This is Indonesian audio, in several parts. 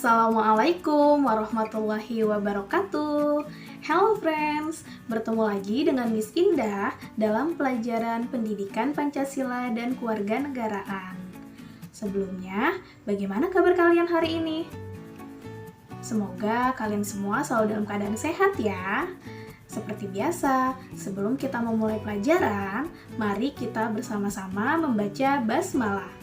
Assalamualaikum warahmatullahi wabarakatuh. Hello friends, bertemu lagi dengan Miss Indah dalam pelajaran Pendidikan Pancasila dan Kewarganegaraan. Sebelumnya, bagaimana kabar kalian hari ini? Semoga kalian semua selalu dalam keadaan sehat ya. Seperti biasa, sebelum kita memulai pelajaran, mari kita bersama-sama membaca basmalah.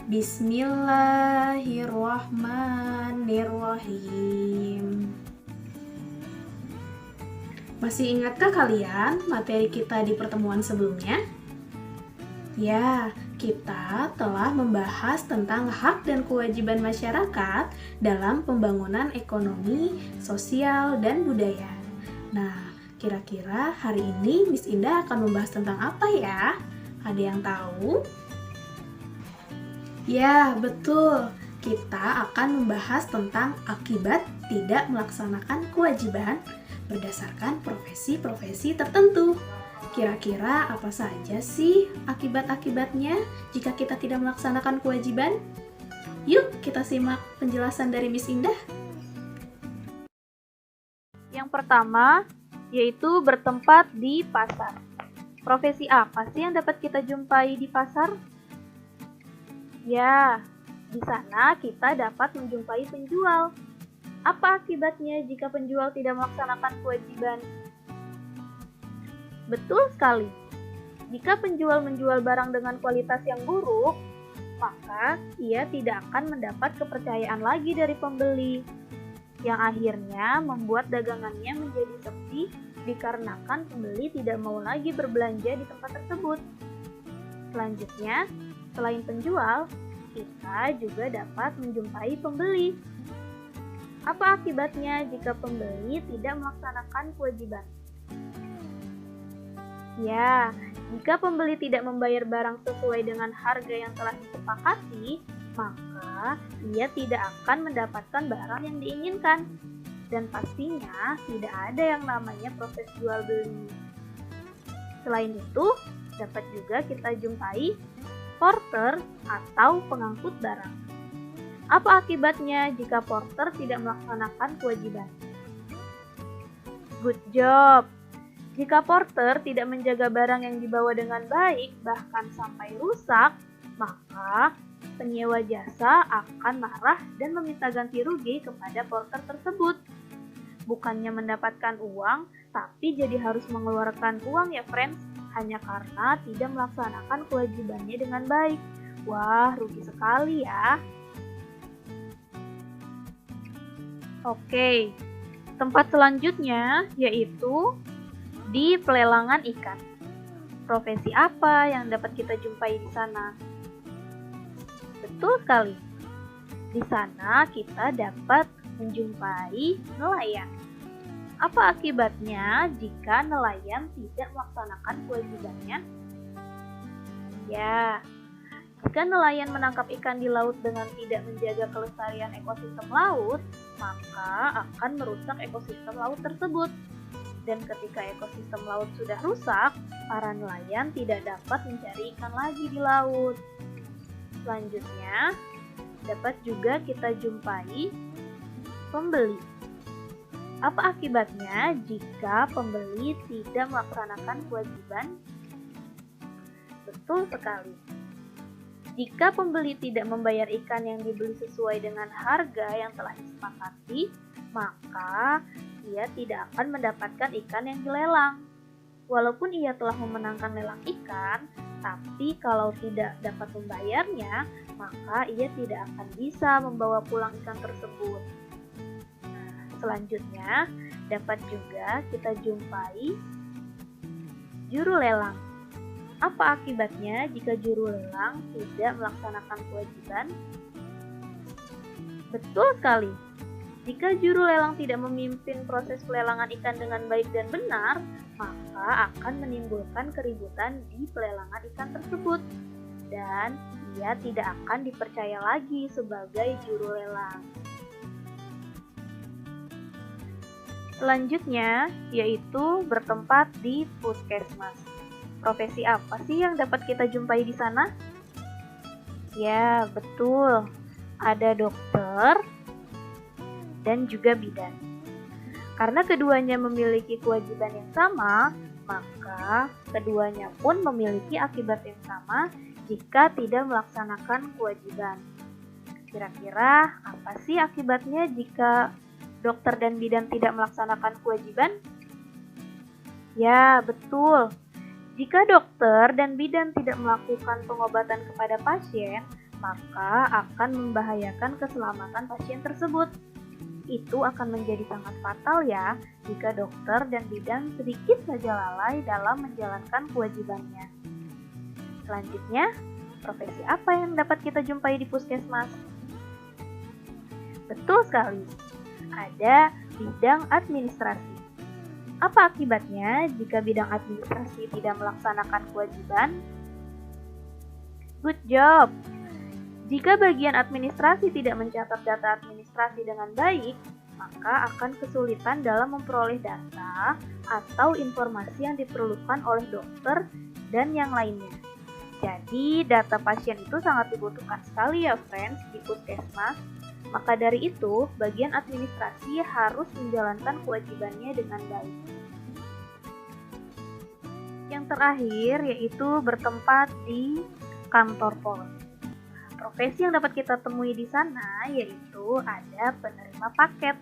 Bismillahirrahmanirrahim. Masih ingatkah kalian materi kita di pertemuan sebelumnya? Ya, kita telah membahas tentang hak dan kewajiban masyarakat dalam pembangunan ekonomi, sosial, dan budaya. Nah, kira-kira hari ini Miss Indah akan membahas tentang apa ya? Ada yang tahu? Ya, betul. Kita akan membahas tentang akibat tidak melaksanakan kewajiban berdasarkan profesi-profesi tertentu. Kira-kira apa saja sih akibat-akibatnya jika kita tidak melaksanakan kewajiban? Yuk, kita simak penjelasan dari Miss Indah. Yang pertama, yaitu bertempat di pasar. Profesi apa sih yang dapat kita jumpai di pasar? Ya, di sana kita dapat menjumpai penjual. Apa akibatnya jika penjual tidak melaksanakan kewajiban? Betul sekali. Jika penjual menjual barang dengan kualitas yang buruk, maka ia tidak akan mendapat kepercayaan lagi dari pembeli, yang akhirnya membuat dagangannya menjadi sepi dikarenakan pembeli tidak mau lagi berbelanja di tempat tersebut. Selanjutnya, selain penjual, kita juga dapat menjumpai pembeli. Apa akibatnya jika pembeli tidak melaksanakan kewajiban? Ya, jika pembeli tidak membayar barang sesuai dengan harga yang telah disepakati, maka ia tidak akan mendapatkan barang yang diinginkan. Dan pastinya tidak ada yang namanya proses jual beli. Selain itu, dapat juga kita jumpai porter atau pengangkut barang. Apa akibatnya jika porter tidak melaksanakan kewajiban? Good job! Jika porter tidak menjaga barang yang dibawa dengan baik, bahkan sampai rusak, maka penyewa jasa akan marah dan meminta ganti rugi kepada porter tersebut. Bukannya mendapatkan uang, tapi jadi harus mengeluarkan uang ya friends, hanya karena tidak melaksanakan kewajibannya dengan baik. Wah, rugi sekali ya. Oke, tempat selanjutnya yaitu di pelelangan ikan. Profesi apa yang dapat kita jumpai di sana? Betul sekali. Di sana kita dapat menjumpai nelayan. Apa akibatnya jika nelayan tidak melaksanakan kewajibannya? Ya, jika nelayan menangkap ikan di laut dengan tidak menjaga kelestarian ekosistem laut, maka akan merusak ekosistem laut tersebut. Dan ketika ekosistem laut sudah rusak, para nelayan tidak dapat mencari ikan lagi di laut. Selanjutnya, dapat juga kita jumpai pembeli. Apa akibatnya jika pembeli tidak melaksanakan kewajiban? Betul sekali. Jika pembeli tidak membayar ikan yang dibeli sesuai dengan harga yang telah disepakati, maka ia tidak akan mendapatkan ikan yang dilelang. Walaupun ia telah memenangkan lelang ikan, tapi kalau tidak dapat membayarnya, maka ia tidak akan bisa membawa pulang ikan tersebut. Selanjutnya, dapat juga kita jumpai juru lelang. Apa akibatnya jika juru lelang tidak melaksanakan kewajiban? Betul sekali. Jika juru lelang tidak memimpin proses pelelangan ikan dengan baik dan benar, maka akan menimbulkan keributan di pelelangan ikan tersebut. Dan ia tidak akan dipercaya lagi sebagai juru lelang. Selanjutnya, yaitu bertempat di puskesmas. Profesi apa sih yang dapat kita jumpai di sana? Ya, betul. Ada dokter, dan juga bidan. Karena keduanya memiliki kewajiban yang sama, maka keduanya pun memiliki akibat yang sama jika tidak melaksanakan kewajiban. Kira-kira apa sih akibatnya jika dokter dan bidan tidak melaksanakan kewajiban? Ya, betul. Jika dokter dan bidan tidak melakukan pengobatan kepada pasien, maka akan membahayakan keselamatan pasien tersebut. Itu akan menjadi sangat fatal ya jika dokter dan bidan sedikit saja lalai dalam menjalankan kewajibannya. Selanjutnya, profesi apa yang dapat kita jumpai di puskesmas? Betul sekali, ada bidang administrasi. Apa akibatnya jika bidang administrasi tidak melaksanakan kewajiban? Good job! Jika bagian administrasi tidak mencatat data administrasi dengan baik, maka akan kesulitan dalam memperoleh data atau informasi yang diperlukan oleh dokter dan yang lainnya. Jadi, data pasien itu sangat dibutuhkan sekali ya, friends, di puskesmas. Maka dari itu, bagian administrasi harus menjalankan kewajibannya dengan baik. Yang terakhir yaitu bertempat di kantor pos. Profesi yang dapat kita temui di sana yaitu ada penerima paket.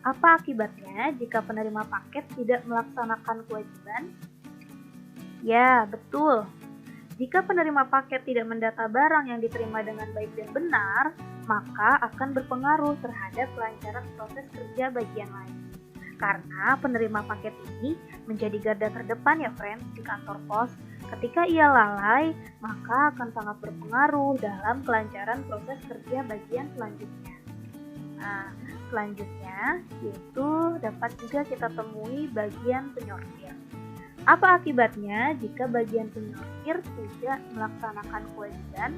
Apa akibatnya jika penerima paket tidak melaksanakan kewajiban? Ya, betul. Jika penerima paket tidak mendata barang yang diterima dengan baik dan benar, maka akan berpengaruh terhadap kelancaran proses kerja bagian lain. Karena penerima paket ini menjadi garda terdepan ya friends di kantor pos. Ketika ia lalai, maka akan sangat berpengaruh dalam kelancaran proses kerja bagian selanjutnya. Nah, selanjutnya yaitu dapat juga kita temui bagian penyortir. Apa akibatnya jika bagian penyortir tidak melaksanakan kewajiban?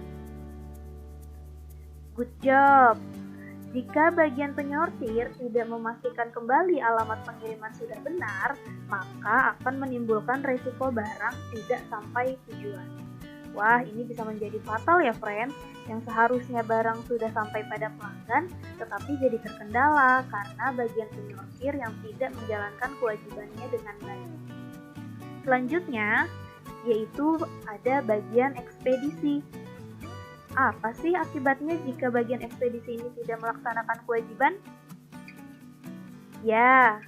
Good job! Jika bagian penyortir tidak memastikan kembali alamat pengiriman sudah benar, maka akan menimbulkan resiko barang tidak sampai tujuan. Wah, ini bisa menjadi fatal ya, friends. Yang seharusnya barang sudah sampai pada pelanggan, tetapi jadi terkendala karena bagian penyortir yang tidak menjalankan kewajibannya dengan baik. Selanjutnya, yaitu ada bagian ekspedisi. Apa sih akibatnya jika bagian ekspedisi ini tidak melaksanakan kewajiban? Ya,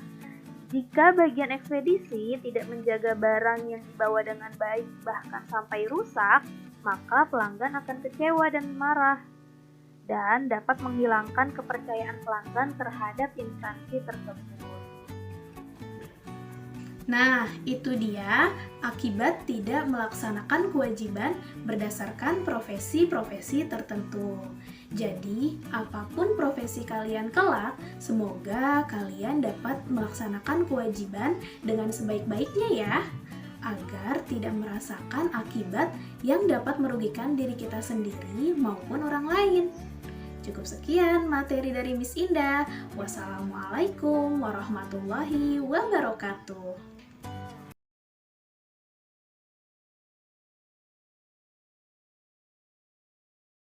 jika bagian ekspedisi tidak menjaga barang yang dibawa dengan baik bahkan sampai rusak, maka pelanggan akan kecewa dan marah dan dapat menghilangkan kepercayaan pelanggan terhadap instansi tersebut. Nah, itu dia akibat tidak melaksanakan kewajiban berdasarkan profesi-profesi tertentu. Jadi, apapun profesi kalian kelak, semoga kalian dapat melaksanakan kewajiban dengan sebaik-baiknya ya, agar tidak merasakan akibat yang dapat merugikan diri kita sendiri maupun orang lain. Cukup sekian materi dari Miss Indah. Wassalamualaikum warahmatullahi wabarakatuh.